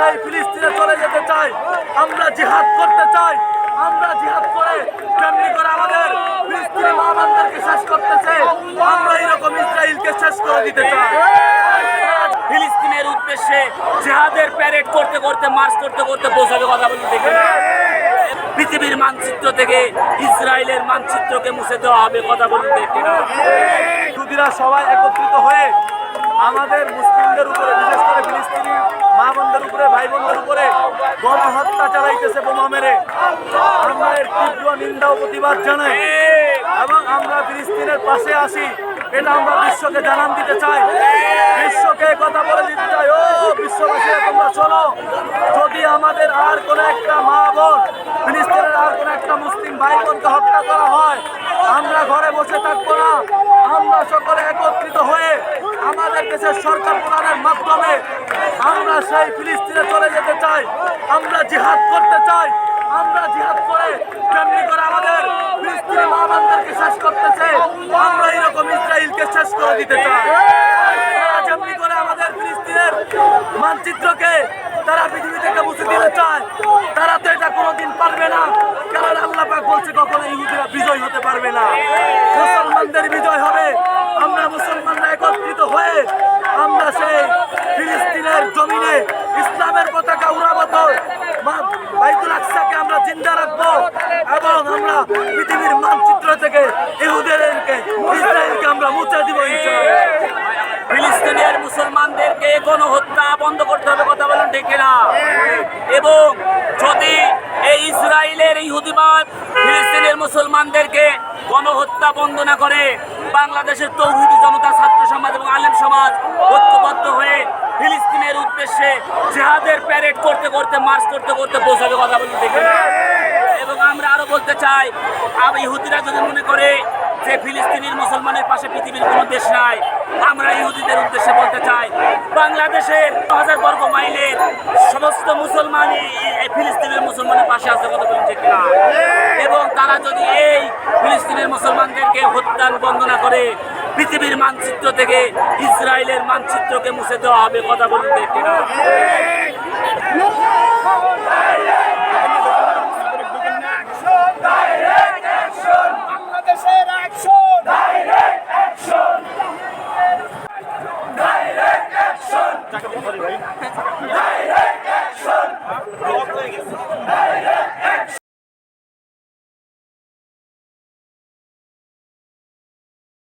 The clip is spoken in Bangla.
সেই ফিলিস্তিনে চলে যেতে চাই, আমরা জিহাদ করতে চাই। আমরা জিহাদ করে যেমনি করে আমাদের ফিলিস্তিনি মা-বোনদেরকে শেষ করতেছে, আমরা এরকম ইসরায়েলকে শেষ করে দিতে চাই। ফিলিস্তিনের উদ্দেশ্যে জিহাদের প্যারেড করতে করতে মার্চ করতে করতে পৌঁছাবে কথা বলতে দেখে পৃথিবীর মানচিত্র থেকে ইসরায়েলের মানচিত্রকে মুছে দেওয়া হবে কথা বলতে দেখে ইহুদিরা সবাই একত্রিত হয়ে আমাদের মুসলিমদের উপরে, বিশেষ করে ফিলিস্তিনি মা বোনদের উপরে, ভাই বোনদের উপরে গণহত্যা চালাইতেছে বোমা মেরে। আমরা এর তীব্র নিন্দা ও প্রতিবাদ জানাই এবং আমরা ফিলিস্তিনের পাশে আছি, এটা আমরা বিশ্বকে জানান দিতে চাই, বিশ্বকে কথা বলে দিতে চাই। ও বিশ্ববাসী, তোমরা শোনো, যদি আমাদের আর কোনো একটা মা বোন, ফিলিস্তিনের আর কোনো একটা মুসলিম ভাই বোনকে হত্যা করা হয়, আমরা ঘরে বসে থাকবো না। আমরা সকলে একত্রিত হয়ে আমাদের দেশের সরকার প্রধানের মাধ্যমে আমরা সেই ফিলিস্তিনে চলে যেতে চাই, আমরা জিহাদ করতে চাই। আমরা জিহাদ করে যেমনি করে আমাদের ফিলিস্তিনি মা-বোনদেরকে শেষ করতেছে, আমরা এরকম ইসরায়েলকে শেষ করে দিতে চাই। তারা যেমনি করে আমাদের ফিলিস্তিনের মানচিত্রকে তারা পৃথিবী থেকে মুছে দিতে চায়, তারা তো এটা কোনোদিন পারবে না, কারণ আল্লাহ পাক বলছে কখনো ইহুদিরা বিজয় হতে পারবে না, মুসলমানদের বিজয় হবে। আমরা মুসলমানরা একত্রিত হয়ে আমরা সেই ফিলিস্তিনের জমিনে ইসলামের পতাকা উড়াবো, বাইতুল আকসাকে আমরা জিন্দা রাখবো এবং আমরা পৃথিবীর মানচিত্র থেকে ইহুদিদেরকে, ইসরায়েলকে আমরা মুছে দিব ইনশাআল্লাহ। ফিলিস্তিনের মুসলমানদেরকে গণহত্যা বন্ধ করতে হবে কথা বলেন ঠিক না। এবং যদি এই ইসরায়েলের ইহুদিবাদ ফিলিস্তিনের মুসলমানদেরকে গণহত্যা বন্ধ না করে, বাংলাদেশের তৌহিদি জনতা, ছাত্র সমাজ এবং আলেম সমাজ ঐক্যবদ্ধ হয়ে ফিলিস্তিনের উদ্দেশ্যে জিহাদের প্যারেড করতে করতে মার্চ করতে করতে পৌঁছাবে কথা বলতে দেখে। এবং আমরা আরো বলতে চাই, ইহুদিরা যদি মনে করে যে ফিলিস্তিনের মুসলমানের পাশে পৃথিবীর কোনো দেশ নাই, আমরা ইহুদিদের উদ্দেশ্যে বলতে চাই বাংলাদেশের 1000 বর্গ মাইলের সমস্ত মুসলমানই এই ফিলিস্তিনের মুসলমানের পাশে আছে কথা বলুন ঠিক না। এবং তারা যদি এই ফিলিস্তিনের মুসলমানদেরকে হত্যা বন্ধ না করে, পৃথিবীর মানচিত্র থেকে ইসরায়েলের মানচিত্রকে মুছে দেওয়া হবে কথা বলুন ঠিক না।